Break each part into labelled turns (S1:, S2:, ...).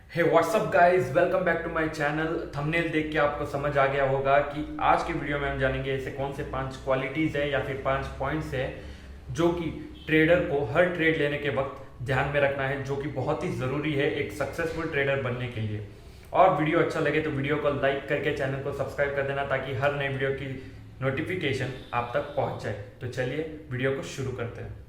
S1: Hey what's up guys, welcome back to my channel. Thumbnail देख के आपको समझ आ गया होगा कि आज के वीडियो में हम जानेंगे ऐसे कौन से 5 क्वालिटीज़ है या फिर 5 पॉइंट्स है जो कि ट्रेडर को हर ट्रेड लेने के वक्त ध्यान में रखना है, जो कि बहुत ही ज़रूरी है एक सक्सेसफुल ट्रेडर बनने के लिए। और वीडियो अच्छा लगे तो वीडियो को लाइक करके चैनल को सब्सक्राइब कर देना ताकि हर नए वीडियो की नोटिफिकेशन आप तक पहुंच जाए। तो चलिए वीडियो को शुरू करते हैं।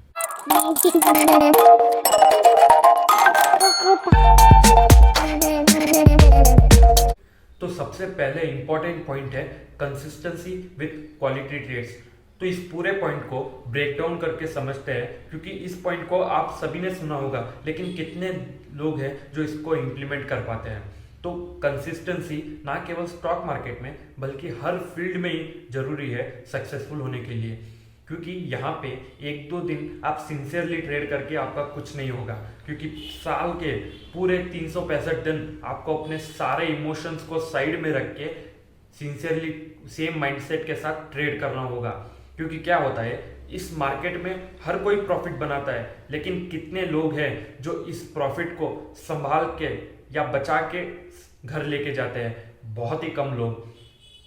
S1: तो सबसे पहले इंपॉर्टेंट पॉइंट है कंसिस्टेंसी विथ क्वालिटी ट्रेड्स। तो इस पूरे पॉइंट को ब्रेक डाउन करके समझते हैं, क्योंकि इस पॉइंट को आप सभी ने सुना होगा, लेकिन कितने लोग हैं जो इसको इम्प्लीमेंट कर पाते हैं। तो कंसिस्टेंसी ना केवल स्टॉक मार्केट में बल्कि हर फील्ड में ही जरूरी है सक्सेसफुल होने के लिए, क्योंकि यहाँ पे एक दो दिन आप सिंसियरली ट्रेड करके आपका कुछ नहीं होगा, क्योंकि साल के पूरे 365 दिन आपको अपने सारे इमोशंस को साइड में रख के सिंसियरली सेम माइंडसेट के साथ ट्रेड करना होगा। क्योंकि क्या होता है, इस मार्केट में हर कोई प्रॉफिट बनाता है, लेकिन कितने लोग हैं जो इस प्रॉफिट को संभाल के या बचा के घर लेके जाते हैं? बहुत ही कम लोग।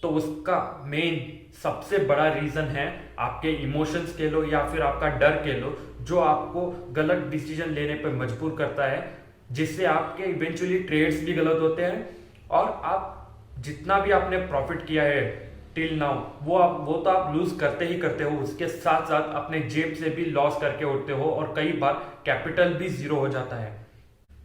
S1: तो उसका मेन सबसे बड़ा रीजन है आपके इमोशंस कह लो या फिर आपका डर कह लो, जो आपको गलत डिसीजन लेने पर मजबूर करता है, जिससे आपके इवेंचुअली ट्रेड्स भी गलत होते हैं और आप जितना भी आपने प्रॉफिट किया है टिल नाउ वो तो आप लूज करते ही करते हो, उसके साथ साथ अपने जेब से भी लॉस करके उठते हो और कई बार कैपिटल भी जीरो हो जाता है।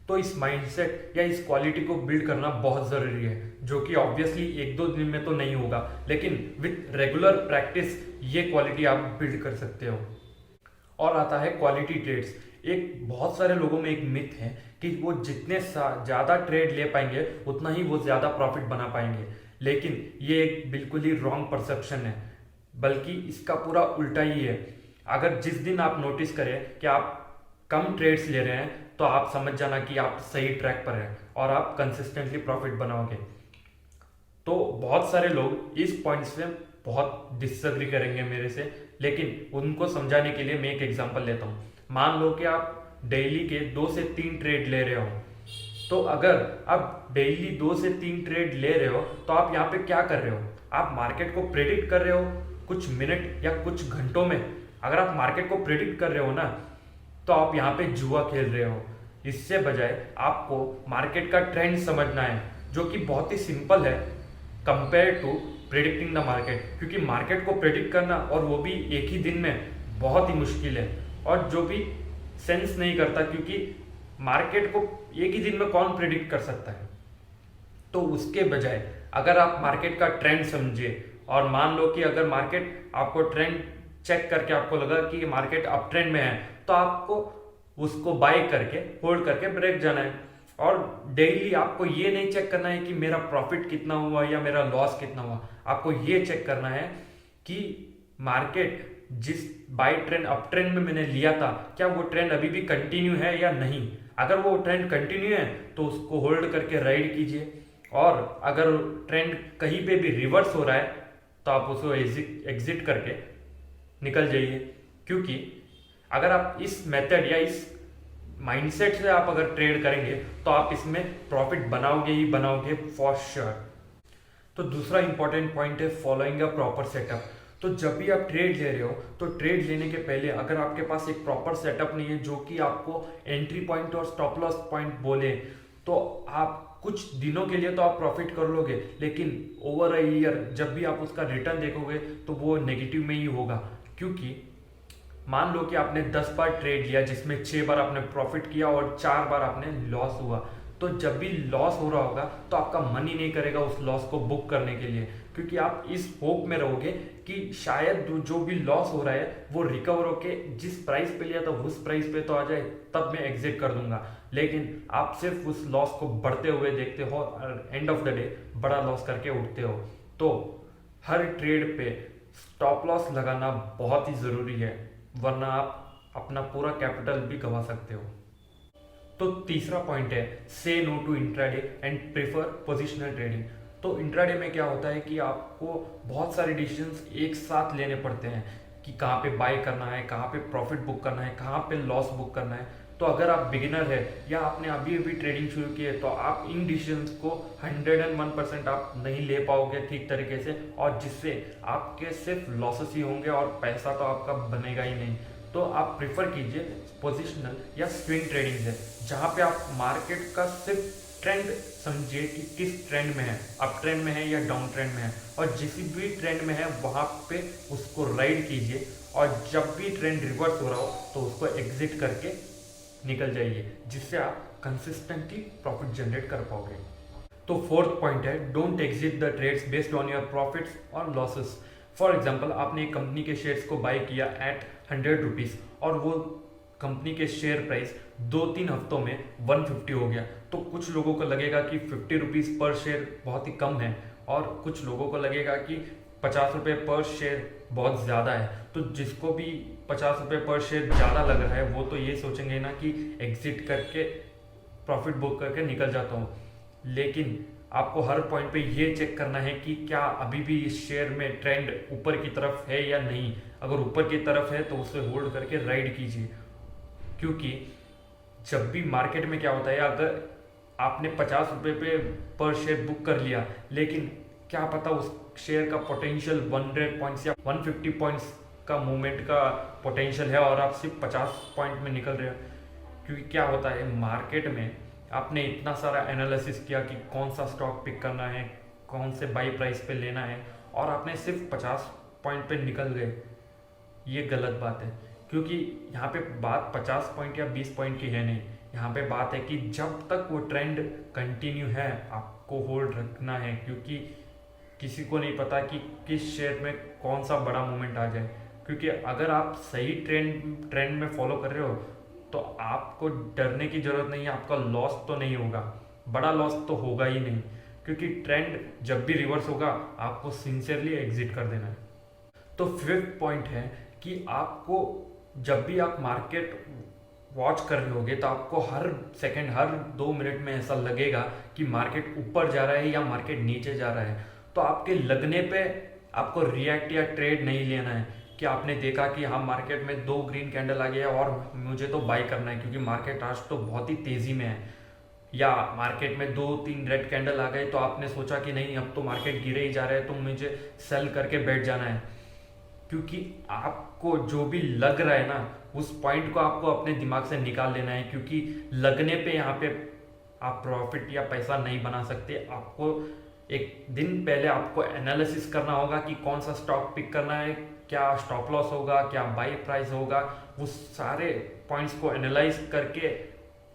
S1: तो इस माइंडसेट या इस क्वालिटी को बिल्ड करना बहुत ज़रूरी है, जो कि ऑब्वियसली एक दो दिन में तो नहीं होगा, लेकिन विथ रेगुलर प्रैक्टिस ये क्वालिटी आप बिल्ड कर सकते हो। और आता है क्वालिटी ट्रेड्स। एक बहुत सारे लोगों में एक मिथ है कि वो जितने ज़्यादा ट्रेड ले पाएंगे उतना ही वो ज़्यादा प्रॉफिट बना पाएंगे, लेकिन ये एक बिल्कुल ही रॉन्ग परसेप्शन है, बल्कि इसका पूरा उल्टा ही है। अगर जिस दिन आप नोटिस करें कि आप कम ट्रेड्स ले रहे हैं, तो आप समझ जाना कि आप सही ट्रैक पर हैं और आप कंसिस्टेंटली प्रॉफिट बनाओगे। तो बहुत सारे लोग इस पॉइंट से बहुत डिसएग्री करेंगे मेरे से, लेकिन उनको समझाने के लिए मैं एक एग्जांपल लेता हूँ। मान लो कि आप डेली के 2 से 3 ट्रेड ले रहे हो, तो अगर आप डेली 2 से 3 ट्रेड ले रहे हो तो आप यहाँ पे क्या कर रहे हो? आप मार्केट को प्रेडिक्ट कर रहे हो कुछ मिनट या कुछ घंटों में। अगर आप मार्केट को प्रेडिक्ट कर रहे हो ना, तो आप यहाँ पे जुआ खेल रहे हो। इससे बजाय आपको मार्केट का ट्रेंड समझना है, जो कि बहुत ही सिंपल है compare to predicting the market, क्योंकि मार्केट को प्रेडिक्ट करना और वो भी एक ही दिन में बहुत ही मुश्किल है, और जो भी सेंस नहीं करता, क्योंकि मार्केट को एक ही दिन में कौन प्रेडिक्ट कर सकता है। तो उसके बजाय अगर आप मार्केट का ट्रेंड समझे और मान लो कि अगर मार्केट आपको ट्रेंड चेक करके आपको लगा कि मार्केट अप ट्रेंड में है, तो आपको उसको बाय करके होल्ड करके ब्रेक जाना है। और डेली आपको ये नहीं चेक करना है कि मेरा प्रॉफिट कितना हुआ या मेरा लॉस कितना हुआ, आपको ये चेक करना है कि मार्केट जिस बाय ट्रेंड अप ट्रेंड में मैंने लिया था, क्या वो ट्रेंड अभी भी कंटिन्यू है या नहीं। अगर वो ट्रेंड कंटिन्यू है तो उसको होल्ड करके राइड कीजिए, और अगर ट्रेंड कहीं पे भी रिवर्स हो रहा है तो आप उसको एग्जिट करके निकल जाइए। क्योंकि अगर आप इस मेथड या इस माइंडसेट से आप अगर ट्रेड करेंगे तो आप इसमें प्रॉफिट बनाओगे ही बनाओगे फॉर श्योर। तो दूसरा इंपॉर्टेंट पॉइंट है फॉलोइंग अ प्रॉपर सेटअप। तो जब भी आप ट्रेड ले रहे हो, तो ट्रेड लेने के पहले अगर आपके पास एक प्रॉपर सेटअप नहीं है जो कि आपको एंट्री पॉइंट और स्टॉप लॉस पॉइंट बोले, तो आप कुछ दिनों के लिए तो आप प्रॉफिट कर लोगे, लेकिन ओवर अ ईयर जब भी आप उसका रिटर्न देखोगे तो वो नेगेटिव में ही होगा। क्योंकि मान लो कि आपने 10 बार ट्रेड लिया, जिसमें 6 बार आपने प्रॉफिट किया और 4 बार आपने लॉस हुआ, तो जब भी लॉस हो रहा होगा तो आपका मन ही नहीं करेगा उस लॉस को बुक करने के लिए, क्योंकि आप इस होप में रहोगे कि शायद जो भी लॉस हो रहा है वो रिकवर होके जिस प्राइस पे लिया था उस प्राइस पे तो आ जाए, तब मैं एग्जिट कर दूंगा। लेकिन आप सिर्फ उस लॉस को बढ़ते हुए देखते हो और एंड ऑफ द डे बड़ा लॉस करके उठते हो। तो हर ट्रेड पे स्टॉप लॉस लगाना बहुत ही ज़रूरी है, वरना आप अपना पूरा कैपिटल भी गंवा सकते हो। तो तीसरा पॉइंट है say no to intraday and prefer positional trading. तो इंट्राडे में क्या होता है कि आपको बहुत सारे डिसीजंस एक साथ लेने पड़ते हैं कि कहाँ पे बाय करना है, कहाँ पे प्रॉफिट बुक करना है, कहाँ पे लॉस बुक करना है। तो अगर आप बिगिनर है या आपने अभी अभी ट्रेडिंग शुरू की है तो आप इन डिसीजंस को 101% आप नहीं ले पाओगे ठीक तरीके से, और जिससे आपके सिर्फ लॉसेस ही होंगे और पैसा तो आपका बनेगा ही नहीं। तो आप प्रिफर कीजिए पोजिशनल या स्विंग ट्रेडिंग से, जहाँ पे आप मार्केट का सिर्फ ट्रेंड समझिए कि किस ट्रेंड में है, अप ट्रेंड में है या डाउन ट्रेंड में है, और जिस भी ट्रेंड में है वहाँ पे उसको राइड कीजिए, और जब भी ट्रेंड रिवर्स हो रहा हो तो उसको एग्जिट करके निकल जाइए, जिससे आप कंसिस्टेंटली प्रॉफिट जनरेट कर पाओगे। तो फोर्थ पॉइंट है, don't exit the trades based on your profits और लॉसेस। फॉर एग्जाम्पल, आपने एक कंपनी के शेयर्स को बाय किया एट 100 रुपीज़ और वो कंपनी के शेयर प्राइस 2-3 हफ्तों में 150 हो गया, तो कुछ लोगों को लगेगा कि 50 रुपीज़ पर शेयर बहुत ही कम है, और कुछ लोगों को लगेगा कि 50 रुपये पर शेयर बहुत ज़्यादा है। तो जिसको भी 50 रुपये पर शेयर ज़्यादा लग रहा है वो तो ये सोचेंगे ना कि एग्जिट करके प्रॉफिट बुक करके निकल जाता हूँ, लेकिन आपको हर पॉइंट पे ये चेक करना है कि क्या अभी भी इस शेयर में ट्रेंड ऊपर की तरफ है या नहीं। अगर ऊपर की तरफ है तो उसे होल्ड करके राइड कीजिए, क्योंकि जब भी मार्केट में क्या होता है, अगर आपने 50 रुपये पे पर शेयर बुक कर लिया, लेकिन क्या पता उस शेयर का पोटेंशियल 100 पॉइंट्स या 150 पॉइंट्स का मूवमेंट का पोटेंशियल है और आप सिर्फ 50 पॉइंट में निकल रहे हो। क्योंकि क्या होता है मार्केट में, आपने इतना सारा एनालिसिस किया कि कौन सा स्टॉक पिक करना है, कौन से बाई प्राइस पे लेना है, और आपने सिर्फ 50 पॉइंट पे निकल गए, ये गलत बात है। क्योंकि यहाँ पे बात 50 पॉइंट या 20 पॉइंट की है नहीं, यहाँ पे बात है कि जब तक वो ट्रेंड कंटिन्यू है आपको होल्ड रखना है, क्योंकि किसी को नहीं पता कि किस शेयर में कौन सा बड़ा मूवमेंट आ जाए। क्योंकि अगर आप सही ट्रेंड में फॉलो कर रहे हो तो आपको डरने की ज़रूरत नहीं है, आपका लॉस तो नहीं होगा, बड़ा लॉस तो होगा ही नहीं, क्योंकि ट्रेंड जब भी रिवर्स होगा आपको सिंसियरली एग्जिट कर देना है। तो फिफ्थ पॉइंट है कि आपको जब भी आप मार्केट वॉच कर रहे होगे तो आपको हर सेकंड, हर 2 मिनट में ऐसा लगेगा कि मार्केट ऊपर जा रहा है या मार्केट नीचे जा रहा है। तो आपके लगने पे आपको रिएक्ट या ट्रेड नहीं लेना है कि आपने देखा कि हाँ मार्केट में 2 ग्रीन कैंडल आ गया और मुझे तो बाई करना है क्योंकि मार्केट आज तो बहुत ही तेज़ी में है, या मार्केट में 2-3 रेड कैंडल आ गए तो आपने सोचा कि नहीं अब तो मार्केट गिरे ही जा रहा है तो मुझे सेल करके बैठ जाना है। क्योंकि आपको जो भी लग रहा है ना उस पॉइंट को आपको अपने दिमाग से निकाल लेना है, क्योंकि लगने पे यहाँ पे आप प्रॉफिट या पैसा नहीं बना सकते। आपको एक दिन पहले आपको एनालिसिस करना होगा कि कौन सा स्टॉक पिक करना है, क्या स्टॉप लॉस होगा, क्या बाई प्राइस होगा, वो सारे पॉइंट्स को एनालाइज करके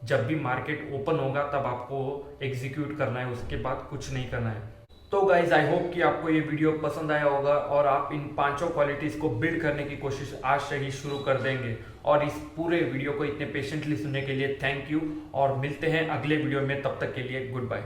S1: जब भी मार्केट ओपन होगा तब आपको एग्जीक्यूट करना है, उसके बाद कुछ नहीं करना है। तो गाइज आई होप कि आपको ये वीडियो पसंद आया होगा और आप इन 5 क्वालिटीज़ को बिल्ड करने की कोशिश आज से ही शुरू कर देंगे। और इस पूरे वीडियो को इतने पेशेंटली सुनने के लिए थैंक यू, और मिलते हैं अगले वीडियो में, तब तक के लिए गुड बाय।